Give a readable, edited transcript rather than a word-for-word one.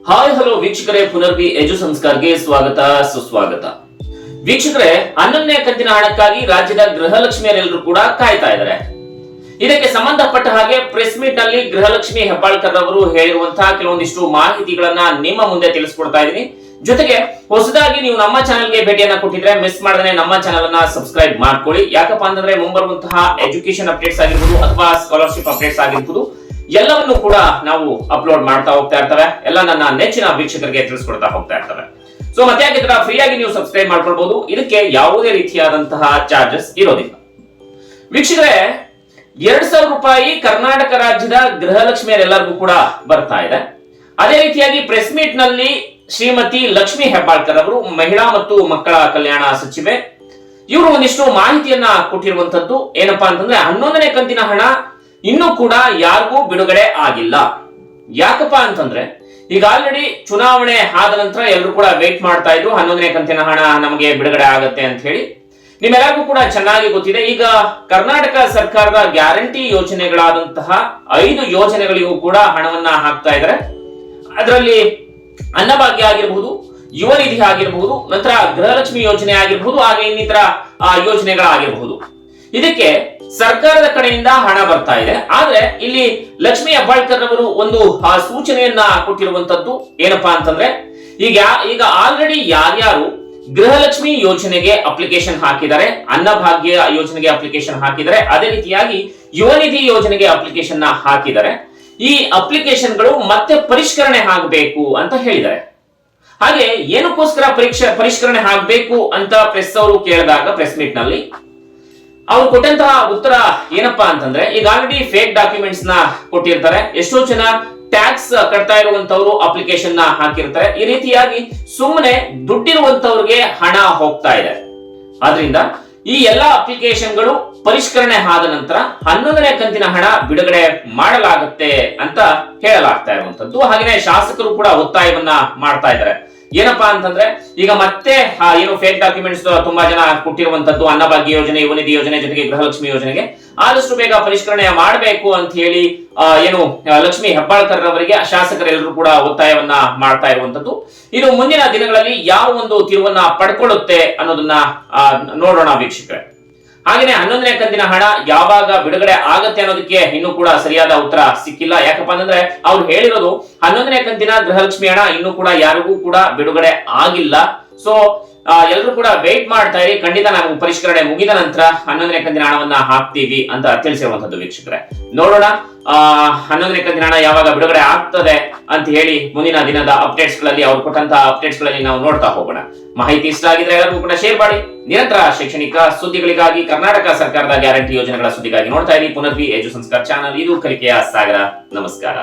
Hi hello ವೀಕ್ಷಕರೇ, ಪುನರ್ವಿ ಎಜು ಸಂಸ್ಕಾರ್ಗೆ ಸ್ವಾಗತ ಸುಸ್ವಾಗತ. ವೀಕ್ಷಕರೇ, 11ನೇ ಕಂತಿನ ಹಣಕ್ಕಾಗಿ ರಾಜ್ಯದ ಗೃಹಲಕ್ಷ್ಮಿಯರೆಲ್ಲರೂ ಕೂಡ ಕಾಯ್ತಾ ಇದ್ದಾರೆ. ಇದಕ್ಕೆ ಸಂಬಂಧಪಟ್ಟ ಹಾಗೆ ಪ್ರೆಸ್ ಮೀಟ್ ನಲ್ಲಿ ಗೃಹಲಕ್ಷ್ಮಿ ಹೆಬ್ಬಾಳ್ಕರ್ ಅವರು ಹೇಳಿರುವಂತಹ ಕೆಲವೊಂದಿಷ್ಟು ಮಾಹಿತಿಗಳನ್ನ ನಿಮ್ಮ ಮುಂದೆ ತಿಳಿಸ್ಕೊಡ್ತಾ ಇದ್ದೀನಿ. ಜೊತೆಗೆ ಹೊಸದಾಗಿ ನೀವು ನಮ್ಮ ಚಾನೆಲ್ಗೆ ಭೇಟಿಯನ್ನ ಕೊಟ್ಟಿದ್ರೆ ಮಿಸ್ ಮಾಡದೇ ನಮ್ಮ ಚಾನೆಲ್ ಅನ್ನ ಸಬ್ಸ್ಕ್ರೈಬ್ ಮಾಡ್ಕೊಳ್ಳಿ. ಯಾಕಪ್ಪ ಅಂತಂದ್ರೆ ಮುಂಬರುವಂತಹ ಎಜುಕೇಶನ್ ಅಪ್ಡೇಟ್ಸ್ ಆಗಿರ್ಬೋದು ಅಥವಾ ಸ್ಕಾಲರ್ಶಿಪ್ ಅಪ್ಡೇಟ್ಸ್ ಆಗಿರ್ಬೋದು ಎಲ್ಲವನ್ನು ಕೂಡ ನಾವು ಅಪ್ಲೋಡ್ ಮಾಡ್ತಾ ಹೋಗ್ತಾ ಇರ್ತವೆ. ಎಲ್ಲ ನನ್ನ ನೆಚ್ಚಿನ ವೀಕ್ಷಕರಿಗೆ ತಿಳಿಸ್ಕೊಡ್ತಾ ಹೋಗ್ತಾ ಇರ್ತವೆ. ಸೊ ಮತ್ತೆ ಯಾಕಿದ್ರ ಫ್ರೀ ಆಗಿ ನೀವು ಸಬ್ಸ್ಕ್ರೈಬ್ ಮಾಡ್ಕೊಳ್ಬಹುದು. ಇದಕ್ಕೆ ಯಾವುದೇ ರೀತಿಯಾದಂತಹ ಚಾರ್ಜಸ್ ಇರೋದಿಲ್ಲ. ವೀಕ್ಷಕರೇ, 2,000 ರೂಪಾಯಿ ಕರ್ನಾಟಕ ರಾಜ್ಯದ ಗೃಹಲಕ್ಷ್ಮಿಯರೆಲ್ಲರಿಗೂ ಕೂಡ ಬರ್ತಾ ಇದೆ. ಅದೇ ರೀತಿಯಾಗಿ ಪ್ರೆಸ್ ಮೀಟ್ ನಲ್ಲಿ ಶ್ರೀಮತಿ ಲಕ್ಷ್ಮಿ ಹೆಬ್ಬಾಳ್ಕರ್ ಅವರು ಮಹಿಳಾ ಮತ್ತು ಮಕ್ಕಳ ಕಲ್ಯಾಣ ಸಚಿವೆ, ಇವರು ಒಂದಿಷ್ಟು ಮಾಹಿತಿಯನ್ನ ಕೊಟ್ಟಿರುವಂತದ್ದು ಏನಪ್ಪಾ ಅಂತಂದ್ರೆ 11ನೇ ಕಂತಿನ ಹಣ ಇನ್ನೂ ಕೂಡ ಯಾರಿಗೂ ಬಿಡುಗಡೆ ಆಗಿಲ್ಲ. ಯಾಕಪ್ಪ ಅಂತಂದ್ರೆ ಈಗ ಆಲ್ರೆಡಿ ಚುನಾವಣೆ ಆದ ನಂತರ ಎಲ್ಲರೂ ಕೂಡ ವೇಟ್ ಮಾಡ್ತಾ ಇದ್ರು 11ನೇ ಕಂತಿನ ಹಣ ನಮಗೆ ಬಿಡುಗಡೆ ಆಗತ್ತೆ ಅಂತ ಹೇಳಿ. ನಿಮ್ಮೆಲ್ಲರಿಗೂ ಕೂಡ ಚೆನ್ನಾಗಿ ಗೊತ್ತಿದೆ, ಈಗ ಕರ್ನಾಟಕ ಸರ್ಕಾರದ ಗ್ಯಾರಂಟಿ ಯೋಜನೆಗಳಾದಂತಹ 5 ಯೋಜನೆಗಳಿಗೂ ಕೂಡ ಹಣವನ್ನ ಹಾಕ್ತಾ ಇದ್ದಾರೆ. ಅದರಲ್ಲಿ ಅನ್ನಭಾಗ್ಯ ಆಗಿರಬಹುದು, ಯುವ ನಿಧಿ ಆಗಿರಬಹುದು, ನಂತರ ಗೃಹಲಕ್ಷ್ಮಿ ಯೋಜನೆ ಆಗಿರಬಹುದು, ಹಾಗೆ ಇನ್ನಿತರ ಯೋಜನೆಗಳಾಗಿರಬಹುದು. ಇದಕ್ಕೆ ಸರ್ಕಾರದ ಕಡೆಯಿಂದ ಹಣ ಬರ್ತಾ ಇದೆ. ಆದ್ರೆ ಇಲ್ಲಿ ಲಕ್ಷ್ಮಿ ಹೆಬ್ಬಾಳ್ಕರ್ ಅವರು ಒಂದು ಸೂಚನೆಯನ್ನ ಕೊಟ್ಟಿರುವಂತದ್ದು ಏನಪ್ಪಾ ಅಂತಂದ್ರೆ ಈಗ ಆಲ್ರೆಡಿ ಯಾರ್ಯಾರು ಗೃಹಲಕ್ಷ್ಮಿ ಯೋಜನೆಗೆ ಅಪ್ಲಿಕೇಶನ್ ಹಾಕಿದ್ದಾರೆ, ಅನ್ನಭಾಗ್ಯ ಯೋಜನೆಗೆ ಅಪ್ಲಿಕೇಶನ್ ಹಾಕಿದ್ದಾರೆ, ಅದೇ ರೀತಿಯಾಗಿ ಯುವ ನಿಧಿ ಯೋಜನೆಗೆ ಅಪ್ಲಿಕೇಶನ್ ಹಾಕಿದ್ದಾರೆ, ಈ ಅಪ್ಲಿಕೇಶನ್ಗಳು ಮತ್ತೆ ಪರಿಷ್ಕರಣೆ ಆಗಬೇಕು ಅಂತ ಹೇಳಿದ್ದಾರೆ. ಹಾಗೆ ಏನಕ್ಕೋಸ್ಕರ ಪರಿಷ್ಕರಣೆ ಆಗಬೇಕು ಅಂತ ಪ್ರೆಸ್ ಅವರು ಕೇಳಿದಾಗ ಪ್ರೆಸ್ ಮೀಟ್ ನಲ್ಲಿ ಅವ್ರು ಕೊಟ್ಟಂತಹ ಉತ್ತರ ಏನಪ್ಪಾ ಅಂತಂದ್ರೆ ಈಗ ಆಲ್ರೆಡಿ ಫೇಕ್ ಡಾಕ್ಯುಮೆಂಟ್ಸ್ ನ ಕೊಟ್ಟಿರ್ತಾರೆ. ಎಷ್ಟೋ ಜನ ಟ್ಯಾಕ್ಸ್ ಕಟ್ತಾ ಇರುವಂತವ್ರು ಅಪ್ಲಿಕೇಶನ್ ನ ಹಾಕಿರ್ತಾರೆ. ಈ ರೀತಿಯಾಗಿ ಸುಮ್ಮನೆ ದುಡ್ಡಿರುವಂತವ್ರಿಗೆ ಹಣ ಹೋಗ್ತಾ ಇದೆ. ಆದ್ರಿಂದ ಈ ಎಲ್ಲಾ ಅಪ್ಲಿಕೇಶನ್ಗಳು ಪರಿಷ್ಕರಣೆ ಆದ ನಂತರ 11ನೇ ಕಂತಿನ ಹಣ ಬಿಡುಗಡೆ ಮಾಡಲಾಗುತ್ತೆ ಅಂತ ಹೇಳಲಾಗ್ತಾ ಇರುವಂತದ್ದು. ಹಾಗೆಯೇ ಶಾಸಕರು ಕೂಡ ಒತ್ತಾಯವನ್ನ ಮಾಡ್ತಾ ಇದ್ದಾರೆ. ಏನಪ್ಪಾ ಅಂತಂದ್ರೆ ಈಗ ಮತ್ತೆ ಏನು ಫೇಕ್ ಡಾಕ್ಯುಮೆಂಟ್ಸ್ ತುಂಬಾ ಜನ ಕೊಟ್ಟಿರುವಂತದ್ದು ಅನ್ನಭಾಗ್ಯ ಯೋಜನೆ, ಯುವ ನಿಧಿ ಯೋಜನೆ ಜೊತೆಗೆ ಗೃಹಲಕ್ಷ್ಮಿ ಯೋಜನೆಗೆ ಆದಷ್ಟು ಬೇಗ ಪರಿಷ್ಕರಣೆ ಮಾಡಬೇಕು ಅಂತ ಹೇಳಿ ಏನು ಲಕ್ಷ್ಮಿ ಹೆಬ್ಬಾಳ್ಕರ್ ಅವರಿಗೆ ಶಾಸಕರೆಲ್ಲರೂ ಕೂಡ ಒತ್ತಾಯವನ್ನ ಮಾಡ್ತಾ ಇರುವಂತದ್ದು. ಇದು ಮುಂದಿನ ದಿನಗಳಲ್ಲಿ ಯಾವ ಒಂದು ತಿರುವನ್ನ ಪಡ್ಕೊಳ್ಳುತ್ತೆ ಅನ್ನೋದನ್ನ ನೋಡೋಣ ವೀಕ್ಷಕರೇ. ಹಾಗೇನೆ 11ನೇ ಕಂತಿನ ಹಣ ಯಾವಾಗ ಬಿಡುಗಡೆ ಆಗತ್ತೆ ಅನ್ನೋದಕ್ಕೆ ಇನ್ನೂ ಕೂಡ ಸರಿಯಾದ ಉತ್ತರ ಸಿಕ್ಕಿಲ್ಲ. ಯಾಕಪ್ಪ ಅಂತಂದ್ರೆ ಅವ್ರು ಹೇಳಿರೋದು 11ನೇ ಕಂತಿನ ಗೃಹಲಕ್ಷ್ಮಿ ಹಣ ಇನ್ನೂ ಕೂಡ ಯಾರಿಗೂ ಕೂಡ ಬಿಡುಗಡೆ ಆಗಿಲ್ಲ. ಸೊ ಎಲ್ಲರೂ ಕೂಡ ವೇಟ್ ಮಾಡ್ತಾ ಇರಿ. ಖಂಡಿತ ನಾವು ಪರಿಷ್ಕರಣೆ ಮುಗಿದ ನಂತರ 11ನೇ ಕಂತಿನ ಹಣವನ್ನ ಹಾಕ್ತೀವಿ ಅಂತ ತಿಳಿಸಿರುವಂತದ್ದು ವೀಕ್ಷಕರೇ. ನೋಡೋಣ 11ನೇ ಕಂತಿನ ಹಣ ಯಾವಾಗ ಬಿಡುಗಡೆ ಆಗ್ತದೆ ಅಂತ ಹೇಳಿ ಮುಂದಿನ ದಿನದ ಅಪ್ಡೇಟ್ಸ್ ಗಳಲ್ಲಿ ಅವ್ರು ಕೊಟ್ಟಂತಹ ಅಪ್ಡೇಟ್ಸ್ ಗಳಲ್ಲಿ ನಾವು ನೋಡ್ತಾ ಹೋಗೋಣ. ಮಾಹಿತಿ ಇಷ್ಟ ಆಗಿದ್ರೆ ಎಲ್ಲರಿಗೂ ಕೂಡ ಶೇರ್ ಮಾಡಿ. ನಿರಂತರ ಶೈಕ್ಷಣಿಕ ಸುದ್ದಿಗಳಿಗಾಗಿ, ಕರ್ನಾಟಕ ಸರ್ಕಾರದ ಗ್ಯಾರಂಟಿ ಯೋಜನೆಗಳ ಸುದ್ದಿಗಾಗಿ ನೋಡ್ತಾ ಇರಿ ಪುನರ್ವಿ ಎಜು ಸಂಸ್ಕಾರ ಚಾನಲ್. ಇದು ಕಲಿಕೆಯ ಸಾಗರ. ನಮಸ್ಕಾರ.